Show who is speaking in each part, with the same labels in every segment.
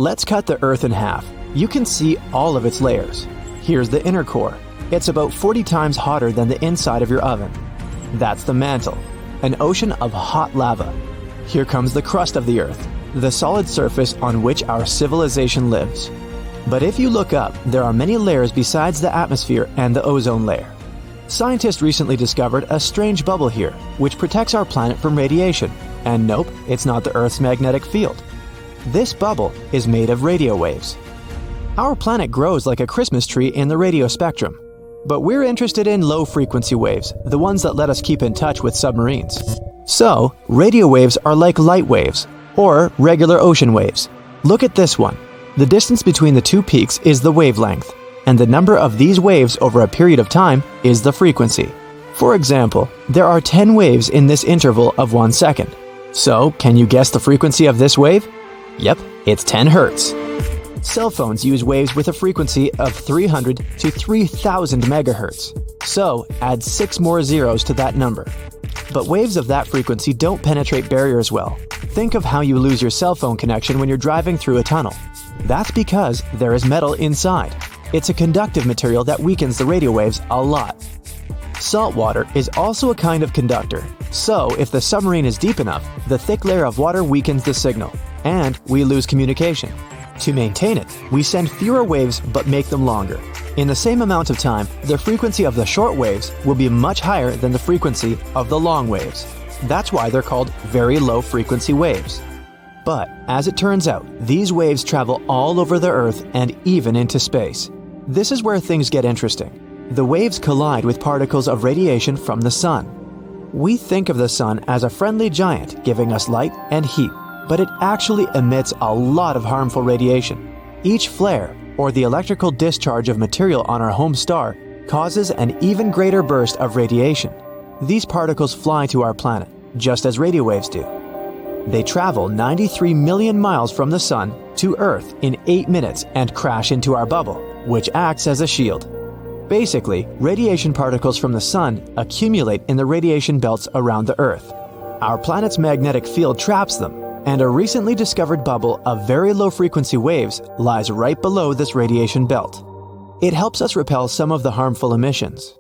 Speaker 1: Let's cut the Earth in half. You can see all of its layers. Here's the inner core. It's about 40 times hotter than the inside of your oven. That's the mantle, an ocean of hot lava. Here comes the crust of the Earth, the solid surface on which our civilization lives. But if you look up, there are many layers besides the atmosphere and the ozone layer. Scientists recently discovered a strange bubble here, which protects our planet from radiation. And nope, it's not the Earth's magnetic field. This bubble is made of radio waves. Our planet grows like a Christmas tree in the radio spectrum. But we're interested in low-frequency waves, the ones that let us keep in touch with submarines. So, radio waves are like light waves, or regular ocean waves. Look at this one. The distance between the two peaks is the wavelength, and the number of these waves over a period of time is the frequency. For example, there are 10 waves in this interval of 1 second. So, can you guess the frequency of this wave? Yep, it's 10 Hertz. Cell phones use waves with a frequency of 300 to 3000 megahertz. So, add 6 more zeros to that number. But waves of that frequency don't penetrate barriers well. Think of how you lose your cell phone connection when you're driving through a tunnel. That's because there is metal inside. It's a conductive material that weakens the radio waves a lot. Salt water is also a kind of conductor. So, if the submarine is deep enough, the thick layer of water weakens the signal, and we lose communication. To maintain it, we send fewer waves but make them longer. In the same amount of time, the frequency of the short waves will be much higher than the frequency of the long waves. That's why they're called very low frequency waves. But, as it turns out, these waves travel all over the Earth and even into space. This is where things get interesting. The waves collide with particles of radiation from the sun. We think of the sun as a friendly giant giving us light and heat, but it actually emits a lot of harmful radiation. Each flare, or the electrical discharge of material on our home star, causes an even greater burst of radiation. These particles fly to our planet, just as radio waves do. They travel 93 million miles from the sun to Earth in 8 minutes and crash into our bubble, which acts as a shield. Basically, radiation particles from the sun accumulate in the radiation belts around the Earth. Our planet's magnetic field traps them, and a recently discovered bubble of very low-frequency waves lies right below this radiation belt. It helps us repel some of the harmful emissions.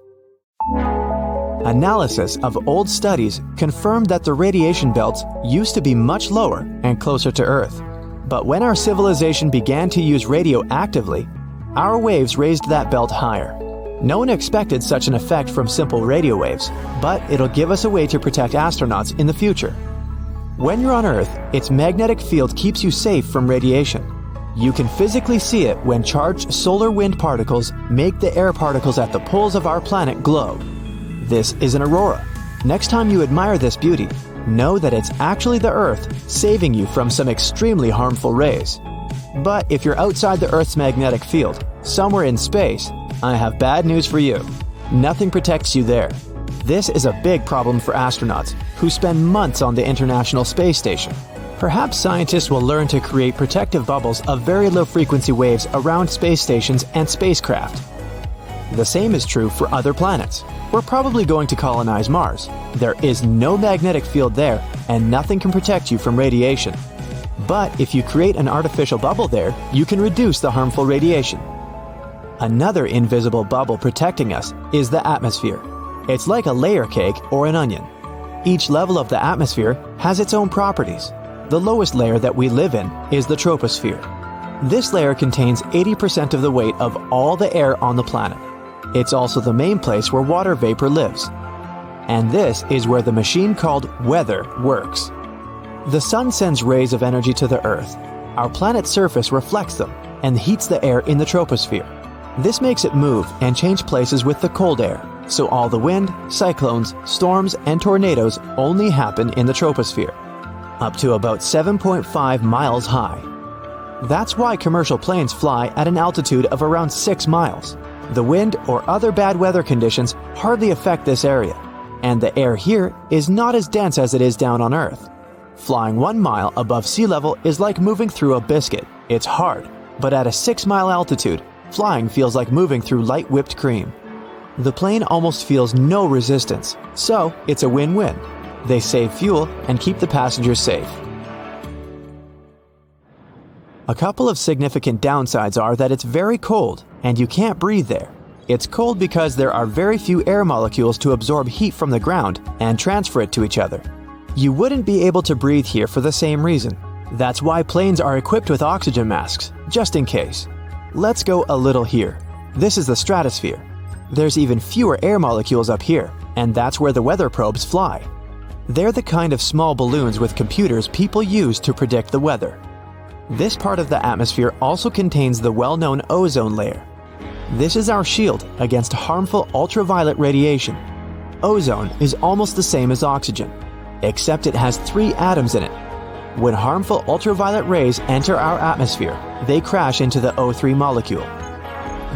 Speaker 1: Analysis of old studies confirmed that the radiation belts used to be much lower and closer to Earth. But when our civilization began to use radio actively, our waves raised that belt higher. No one expected such an effect from simple radio waves, but it'll give us a way to protect astronauts in the future. When you're on Earth, its magnetic field keeps you safe from radiation. You can physically see it when charged solar wind particles make the air particles at the poles of our planet glow. This is an aurora. Next time you admire this beauty, know that it's actually the Earth saving you from some extremely harmful rays. But if you're outside the Earth's magnetic field, somewhere in space, I have bad news for you. Nothing protects you there. This is a big problem for astronauts, who spend months on the International Space Station. Perhaps scientists will learn to create protective bubbles of very low frequency waves around space stations and spacecraft. The same is true for other planets. We're probably going to colonize Mars. There is no magnetic field there, and nothing can protect you from radiation. But if you create an artificial bubble there, you can reduce the harmful radiation. Another invisible bubble protecting us is the atmosphere. It's like a layer cake or an onion. Each level of the atmosphere has its own properties. The lowest layer that we live in is the troposphere. This layer contains 80% of the weight of all the air on the planet. It's also the main place where water vapor lives. And this is where the machine called weather works. The sun sends rays of energy to the Earth. Our planet's surface reflects them and heats the air in the troposphere. This makes it move and change places with the cold air, so all the wind, cyclones, storms, and tornadoes only happen in the troposphere, up to about 7.5 miles high. That's why commercial planes fly at an altitude of around 6 miles. The wind or other bad weather conditions hardly affect this area, and the air here is not as dense as it is down on Earth. Flying 1 mile above sea level is like moving through a biscuit. It's hard, but at a 6-mile altitude, flying feels like moving through light whipped cream. The plane almost feels no resistance, so it's a win-win. They save fuel and keep the passengers safe. A couple of significant downsides are that it's very cold and you can't breathe there. It's cold because there are very few air molecules to absorb heat from the ground and transfer it to each other. You wouldn't be able to breathe here for the same reason. That's why planes are equipped with oxygen masks, just in case. Let's go a little here. This is the stratosphere. There's even fewer air molecules up here, and that's where the weather probes fly. They're the kind of small balloons with computers people use to predict the weather. This part of the atmosphere also contains the well-known ozone layer. This is our shield against harmful ultraviolet radiation. Ozone is almost the same as oxygen, except it has 3 atoms in it. When harmful ultraviolet rays enter our atmosphere, they crash into the O3 molecule.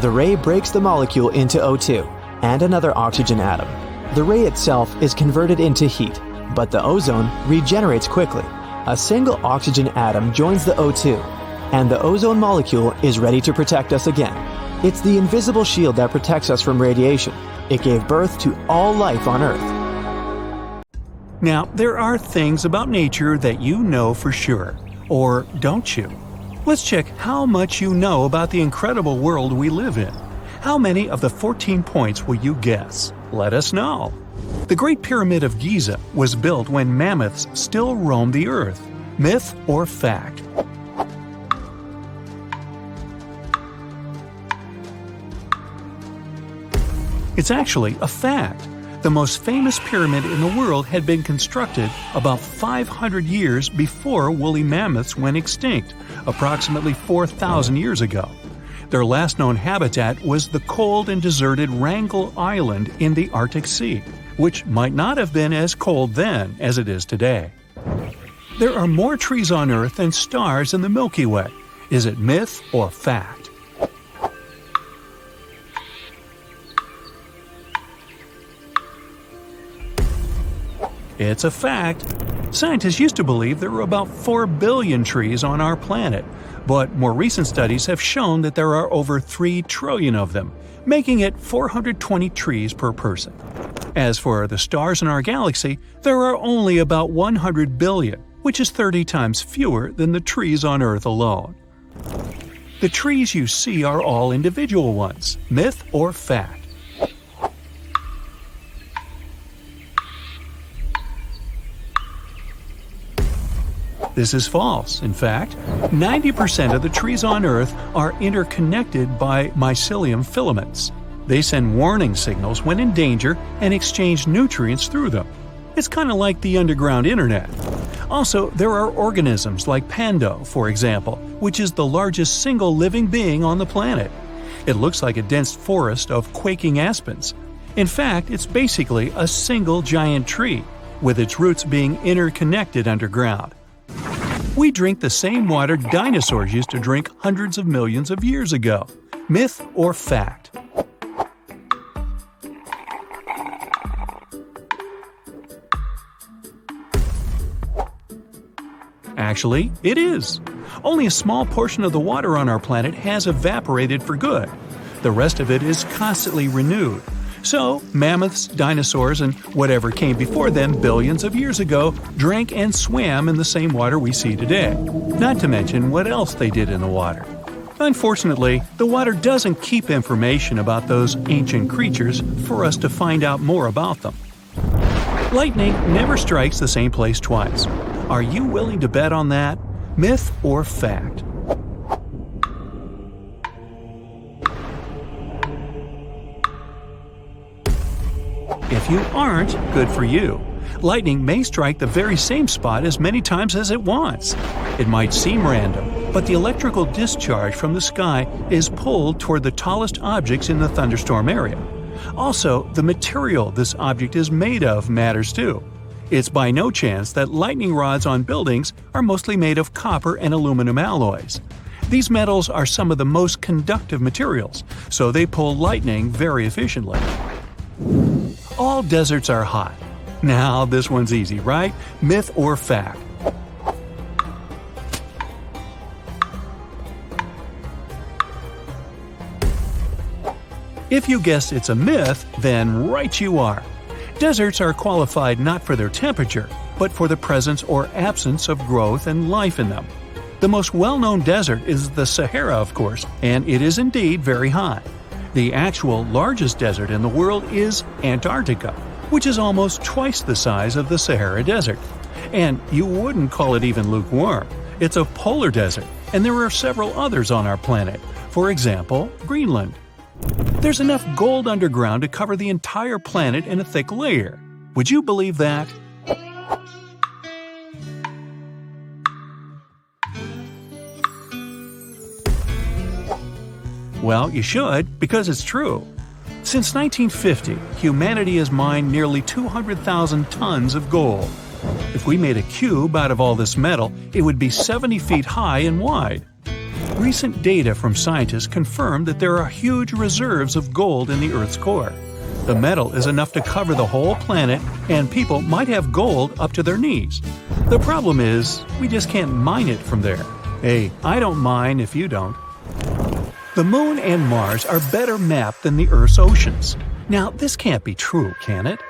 Speaker 1: The ray breaks the molecule into O2 and another oxygen atom. The ray itself is converted into heat, but the ozone regenerates quickly. A single oxygen atom joins the O2, and the ozone molecule is ready to protect us again. It's the invisible shield that protects us from radiation. It gave birth to all life on Earth.
Speaker 2: Now, there are things about nature that you know for sure. Or don't you? Let's check how much you know about the incredible world we live in. How many of the 14 points will you guess? Let us know. The Great Pyramid of Giza was built when mammoths still roamed the Earth. Myth or fact? It's actually a fact. The most famous pyramid in the world had been constructed about 500 years before woolly mammoths went extinct, approximately 4,000 years ago. Their last known habitat was the cold and deserted Wrangel Island in the Arctic Sea, which might not have been as cold then as it is today. There are more trees on Earth than stars in the Milky Way. Is it myth or fact? It's a fact. Scientists used to believe there were about 4 billion trees on our planet, but more recent studies have shown that there are over 3 trillion of them, making it 420 trees per person. As for the stars in our galaxy, there are only about 100 billion, which is 30 times fewer than the trees on Earth alone. The trees you see are all individual ones. Myth or fact? This is false. In fact, 90% of the trees on Earth are interconnected by mycelium filaments. They send warning signals when in danger and exchange nutrients through them. It's kind of like the underground internet. Also, there are organisms like Pando, for example, which is the largest single living being on the planet. It looks like a dense forest of quaking aspens. In fact, it's basically a single giant tree, with its roots being interconnected underground. We drink the same water dinosaurs used to drink hundreds of millions of years ago. Myth or fact? Actually, it is. Only a small portion of the water on our planet has evaporated for good. The rest of it is constantly renewed. So, mammoths, dinosaurs, and whatever came before them billions of years ago drank and swam in the same water we see today. Not to mention what else they did in the water. Unfortunately, the water doesn't keep information about those ancient creatures for us to find out more about them. Lightning never strikes the same place twice. Are you willing to bet on that? Myth or fact? If you aren't, good for you. Lightning may strike the very same spot as many times as it wants. It might seem random, but the electrical discharge from the sky is pulled toward the tallest objects in the thunderstorm area. Also, the material this object is made of matters too. It's by no chance that lightning rods on buildings are mostly made of copper and aluminum alloys. These metals are some of the most conductive materials, so they pull lightning very efficiently. All deserts are hot. Now, this one's easy, right? Myth or fact? If you guessed it's a myth, then right you are. Deserts are qualified not for their temperature, but for the presence or absence of growth and life in them. The most well-known desert is the Sahara, of course, and it is indeed very hot. The actual largest desert in the world is Antarctica, which is almost twice the size of the Sahara Desert. And you wouldn't call it even lukewarm. It's a polar desert, and there are several others on our planet. For example, Greenland. There's enough gold underground to cover the entire planet in a thick layer. Would you believe that? Well, you should, because it's true. Since 1950, humanity has mined nearly 200,000 tons of gold. If we made a cube out of all this metal, it would be 70 feet high and wide. Recent data from scientists confirm that there are huge reserves of gold in the Earth's core. The metal is enough to cover the whole planet, and people might have gold up to their knees. The problem is, we just can't mine it from there. Hey, I don't mine if you don't. The Moon and Mars are better mapped than the Earth's oceans. Now, this can't be true, can it?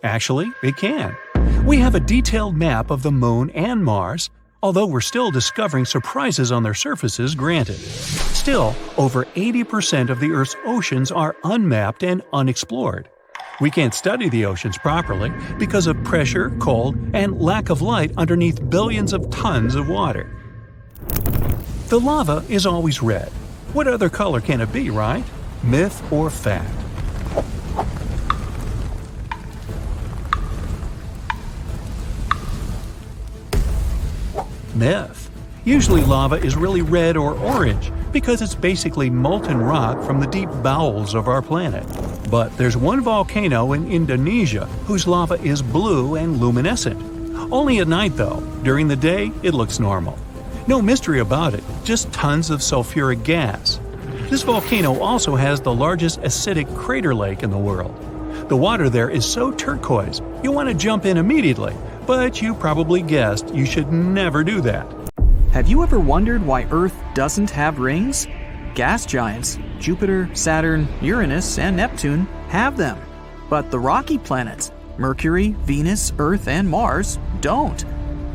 Speaker 2: Actually, it can. We have a detailed map of the Moon and Mars, although we're still discovering surprises on their surfaces, granted. Still, over 80% of the Earth's oceans are unmapped and unexplored. We can't study the oceans properly because of pressure, cold, and lack of light underneath billions of tons of water. The lava is always red. What other color can it be, right? Myth or fact? Myth. Usually lava is really red or orange because it's basically molten rock from the deep bowels of our planet. But there's one volcano in Indonesia whose lava is blue and luminescent. Only at night though. During the day, it looks normal. No mystery about it, just tons of sulfuric gas. This volcano also has the largest acidic crater lake in the world. The water there is so turquoise, you want to jump in immediately, but you probably guessed you should never do that.
Speaker 3: Have you ever wondered why Earth doesn't have rings? Gas giants, Jupiter, Saturn, Uranus, and Neptune, have them. But the rocky planets, Mercury, Venus, Earth, and Mars, don't.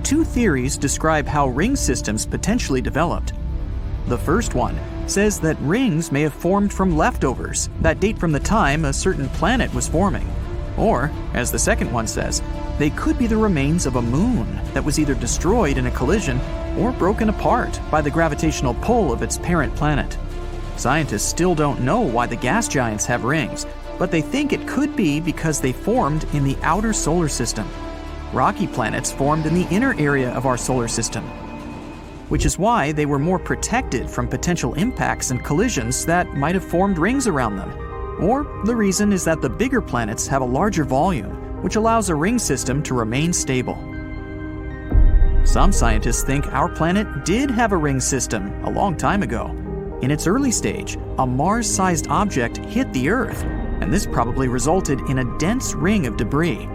Speaker 3: Two theories describe how ring systems potentially developed. The first one says that rings may have formed from leftovers that date from the time a certain planet was forming. Or, as the second one says, they could be the remains of a moon that was either destroyed in a collision or broken apart by the gravitational pull of its parent planet. Scientists still don't know why the gas giants have rings, but they think it could be because they formed in the outer solar system. Rocky planets formed in the inner area of our solar system, which is why they were more protected from potential impacts and collisions that might have formed rings around them. Or the reason is that the bigger planets have a larger volume, which allows a ring system to remain stable. Some scientists think our planet did have a ring system a long time ago. In its early stage, a Mars-sized object hit the Earth, and this probably resulted in a dense ring of debris.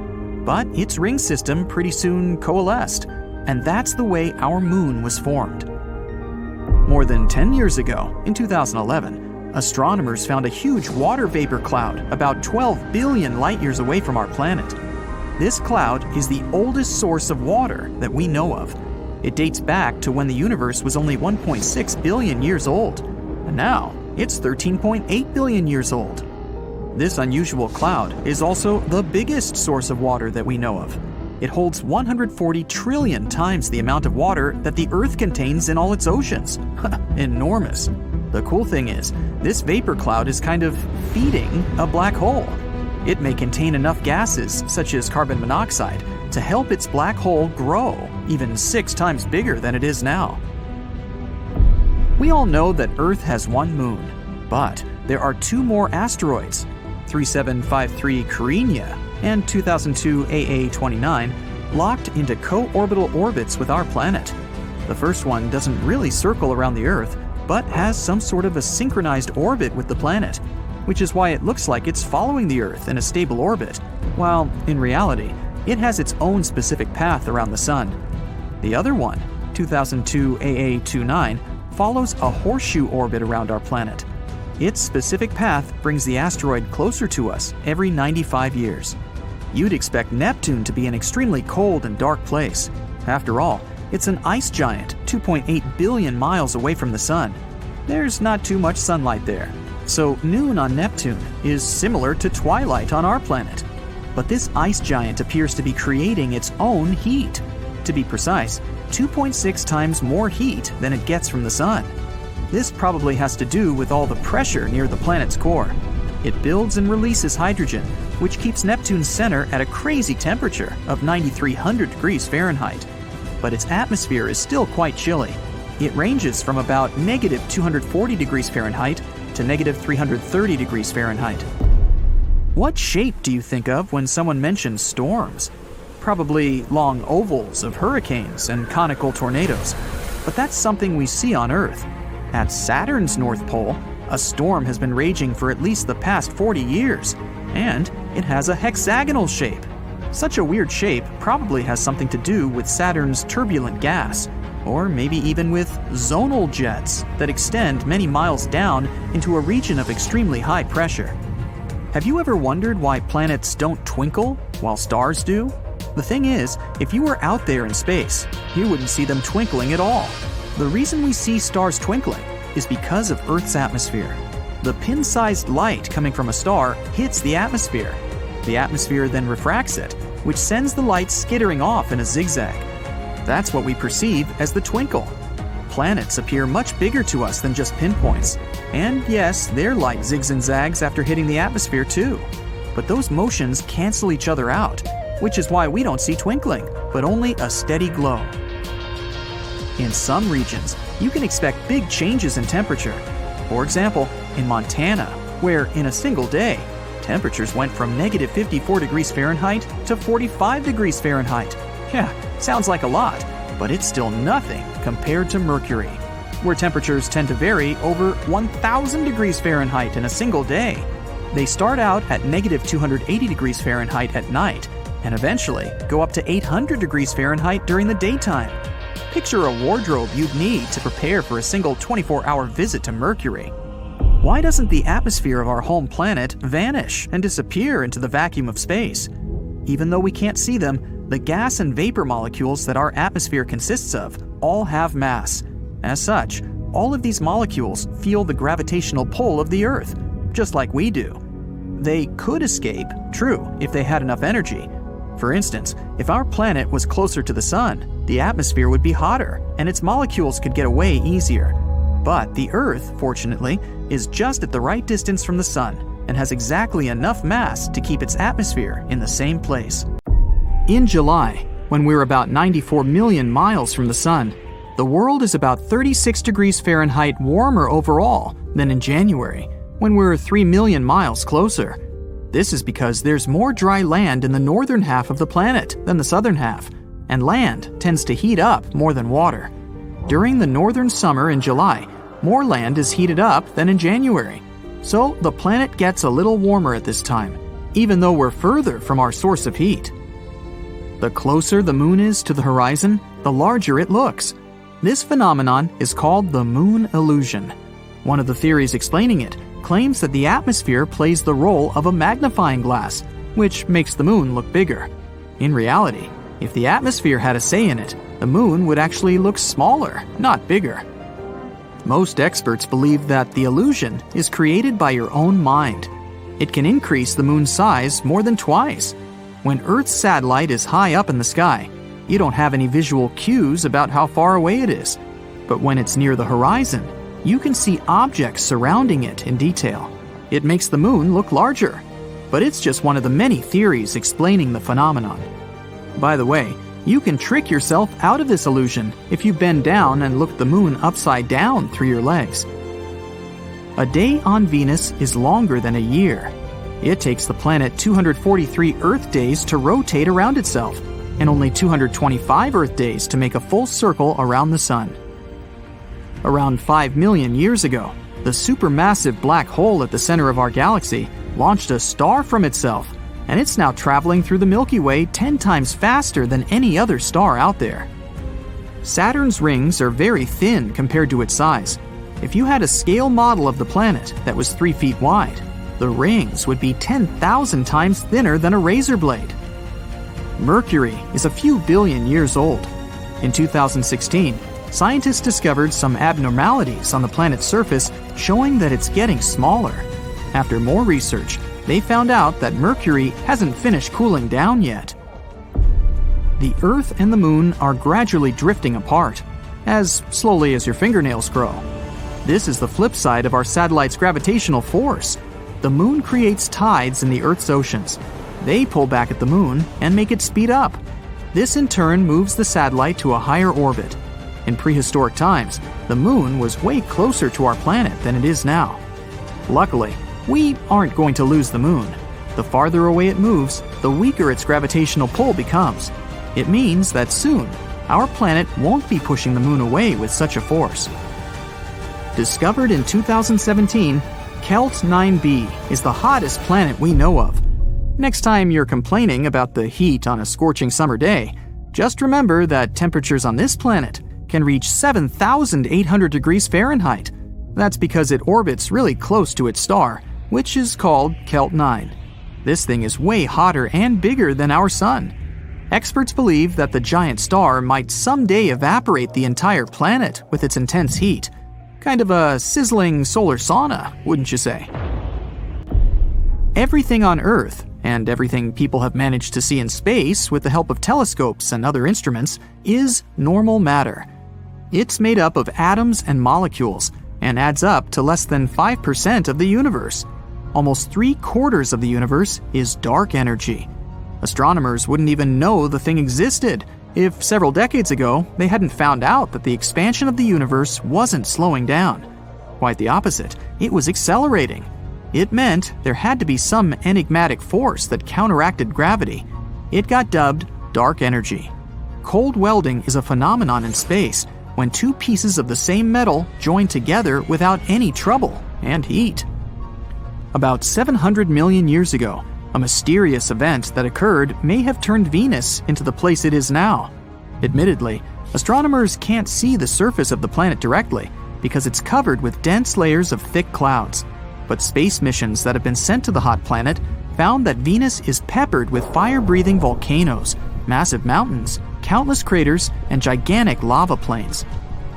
Speaker 3: But its ring system pretty soon coalesced, and that's the way our moon was formed. More than 10 years ago, in 2011, astronomers found a huge water vapor cloud about 12 billion light-years away from our planet. This cloud is the oldest source of water that we know of. It dates back to when the universe was only 1.6 billion years old, and now it's 13.8 billion years old. This unusual cloud is also the biggest source of water that we know of. It holds 140 trillion times the amount of water that the Earth contains in all its oceans. Enormous. The cool thing is, this vapor cloud is kind of feeding a black hole. It may contain enough gases, such as carbon monoxide, to help its black hole grow even 6 times bigger than it is now. We all know that Earth has one moon, but there are 2 more asteroids, 3753 Carina and 2002 AA29, locked into co-orbital orbits with our planet. The first one doesn't really circle around the Earth, but has some sort of a synchronized orbit with the planet, which is why it looks like it's following the Earth in a stable orbit, while in reality, it has its own specific path around the Sun. The other one, 2002 AA29, follows a horseshoe orbit around our planet. Its specific path brings the asteroid closer to us every 95 years. You'd expect Neptune to be an extremely cold and dark place. After all, it's an ice giant 2.8 billion miles away from the Sun. There's not too much sunlight there. So noon on Neptune is similar to twilight on our planet. But this ice giant appears to be creating its own heat. To be precise, 2.6 times more heat than it gets from the Sun. This probably has to do with all the pressure near the planet's core. It builds and releases hydrogen, which keeps Neptune's center at a crazy temperature of 9,300 degrees Fahrenheit. But its atmosphere is still quite chilly. It ranges from about negative 240 degrees Fahrenheit to negative 330 degrees Fahrenheit. What shape do you think of when someone mentions storms? Probably long ovals of hurricanes and conical tornadoes. But that's something we see on Earth. At Saturn's North Pole, a storm has been raging for at least the past 40 years, and it has a hexagonal shape. Such a weird shape probably has something to do with Saturn's turbulent gas, or maybe even with zonal jets that extend many miles down into a region of extremely high pressure. Have you ever wondered why planets don't twinkle while stars do? The thing is, if you were out there in space, you wouldn't see them twinkling at all. The reason we see stars twinkling is because of Earth's atmosphere. The pin-sized light coming from a star hits the atmosphere. The atmosphere then refracts it, which sends the light skittering off in a zigzag. That's what we perceive as the twinkle. Planets appear much bigger to us than just pinpoints. And yes, their light zigs and zags after hitting the atmosphere too. But those motions cancel each other out, which is why we don't see twinkling, but only a steady glow. In some regions, you can expect big changes in temperature. For example, in Montana, where in a single day, temperatures went from negative 54 degrees Fahrenheit to 45 degrees Fahrenheit. Yeah, sounds like a lot, but it's still nothing compared to Mercury, where temperatures tend to vary over 1,000 degrees Fahrenheit in a single day. They start out at negative 280 degrees Fahrenheit at night, and eventually go up to 800 degrees Fahrenheit during the daytime. Picture a wardrobe you'd need to prepare for a single 24-hour visit to Mercury. Why doesn't the atmosphere of our home planet vanish and disappear into the vacuum of space? Even though we can't see them, the gas and vapor molecules that our atmosphere consists of all have mass. As such, all of these molecules feel the gravitational pull of the Earth, just like we do. They could escape, true, if they had enough energy. For instance, if our planet was closer to the Sun, the atmosphere would be hotter, and its molecules could get away easier. But the Earth, fortunately, is just at the right distance from the Sun and has exactly enough mass to keep its atmosphere in the same place. In July, when we're about 94 million miles from the Sun, the world is about 36 degrees Fahrenheit warmer overall than in January, when we're 3 million miles closer. This is because there's more dry land in the northern half of the planet than the southern half, and land tends to heat up more than water. During the northern summer in July, more land is heated up than in January. So the planet gets a little warmer at this time, even though we're further from our source of heat. The closer the moon is to the horizon, the larger it looks. This phenomenon is called the moon illusion. One of the theories explaining it claims that the atmosphere plays the role of a magnifying glass, which makes the moon look bigger. In reality, if the atmosphere had a say in it, the moon would actually look smaller, not bigger. Most experts believe that the illusion is created by your own mind. It can increase the moon's size more than twice. When Earth's satellite is high up in the sky, you don't have any visual cues about how far away it is. But when it's near the horizon, you can see objects surrounding it in detail. It makes the moon look larger. But it's just one of the many theories explaining the phenomenon. By the way, you can trick yourself out of this illusion if you bend down and look the moon upside down through your legs. A day on Venus is longer than a year. It takes the planet 243 Earth days to rotate around itself, and only 225 Earth days to make a full circle around the Sun. Around 5 million years ago, the supermassive black hole at the center of our galaxy launched a star from itself, and it's now traveling through the Milky Way 10 times faster than any other star out there. Saturn's rings are very thin compared to its size. If you had a scale model of the planet that was 3 feet wide, the rings would be 10,000 times thinner than a razor blade. Mercury is a few billion years old. In 2016, scientists discovered some abnormalities on the planet's surface showing that it's getting smaller. After more research, they found out that Mercury hasn't finished cooling down yet. The Earth and the Moon are gradually drifting apart, as slowly as your fingernails grow. This is the flip side of our satellite's gravitational force. The Moon creates tides in the Earth's oceans. They pull back at the Moon and make it speed up. This in turn moves the satellite to a higher orbit. In prehistoric times, the Moon was way closer to our planet than it is now. Luckily, we aren't going to lose the Moon. The farther away it moves, the weaker its gravitational pull becomes. It means that soon, our planet won't be pushing the Moon away with such a force. Discovered in 2017, Kelt 9b is the hottest planet we know of. Next time you're complaining about the heat on a scorching summer day, just remember that temperatures on this planet can reach 7,800 degrees Fahrenheit. That's because it orbits really close to its star, which is called Kelt 9. This thing is way hotter and bigger than our Sun. Experts believe that the giant star might someday evaporate the entire planet with its intense heat. Kind of a sizzling solar sauna, wouldn't you say? Everything on Earth, and everything people have managed to see in space with the help of telescopes and other instruments, is normal matter. It's made up of atoms and molecules, and adds up to less than 5% of the universe. Almost 3/4 of the universe is dark energy. Astronomers wouldn't even know the thing existed if several decades ago they hadn't found out that the expansion of the universe wasn't slowing down. Quite the opposite, it was accelerating. It meant there had to be some enigmatic force that counteracted gravity. It got dubbed dark energy. Cold welding is a phenomenon in space when two pieces of the same metal join together without any trouble and heat. About 700 million years ago, a mysterious event that occurred may have turned Venus into the place it is now. Admittedly, astronomers can't see the surface of the planet directly because it's covered with dense layers of thick clouds. But space missions that have been sent to the hot planet found that Venus is peppered with fire-breathing volcanoes, massive mountains, countless craters, and gigantic lava plains.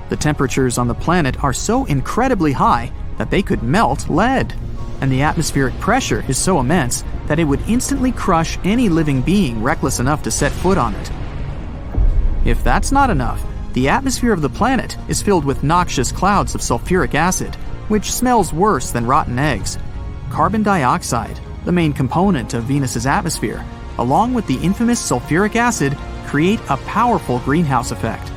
Speaker 3: The temperatures on the planet are so incredibly high that they could melt lead. And the atmospheric pressure is so immense that it would instantly crush any living being reckless enough to set foot on it. If that's not enough, the atmosphere of the planet is filled with noxious clouds of sulfuric acid, which smells worse than rotten eggs. Carbon dioxide, the main component of Venus's atmosphere, along with the infamous sulfuric acid, create a powerful greenhouse effect.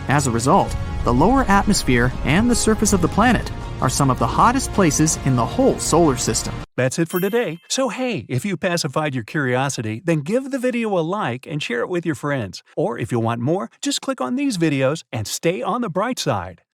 Speaker 3: As a result, the lower atmosphere and the surface of the planet are some of the hottest places in the whole solar system.
Speaker 2: That's it for today. So hey, if you pacified your curiosity, then give the video a like and share it with your friends. Or if you want more, just click on these videos and stay on the bright side.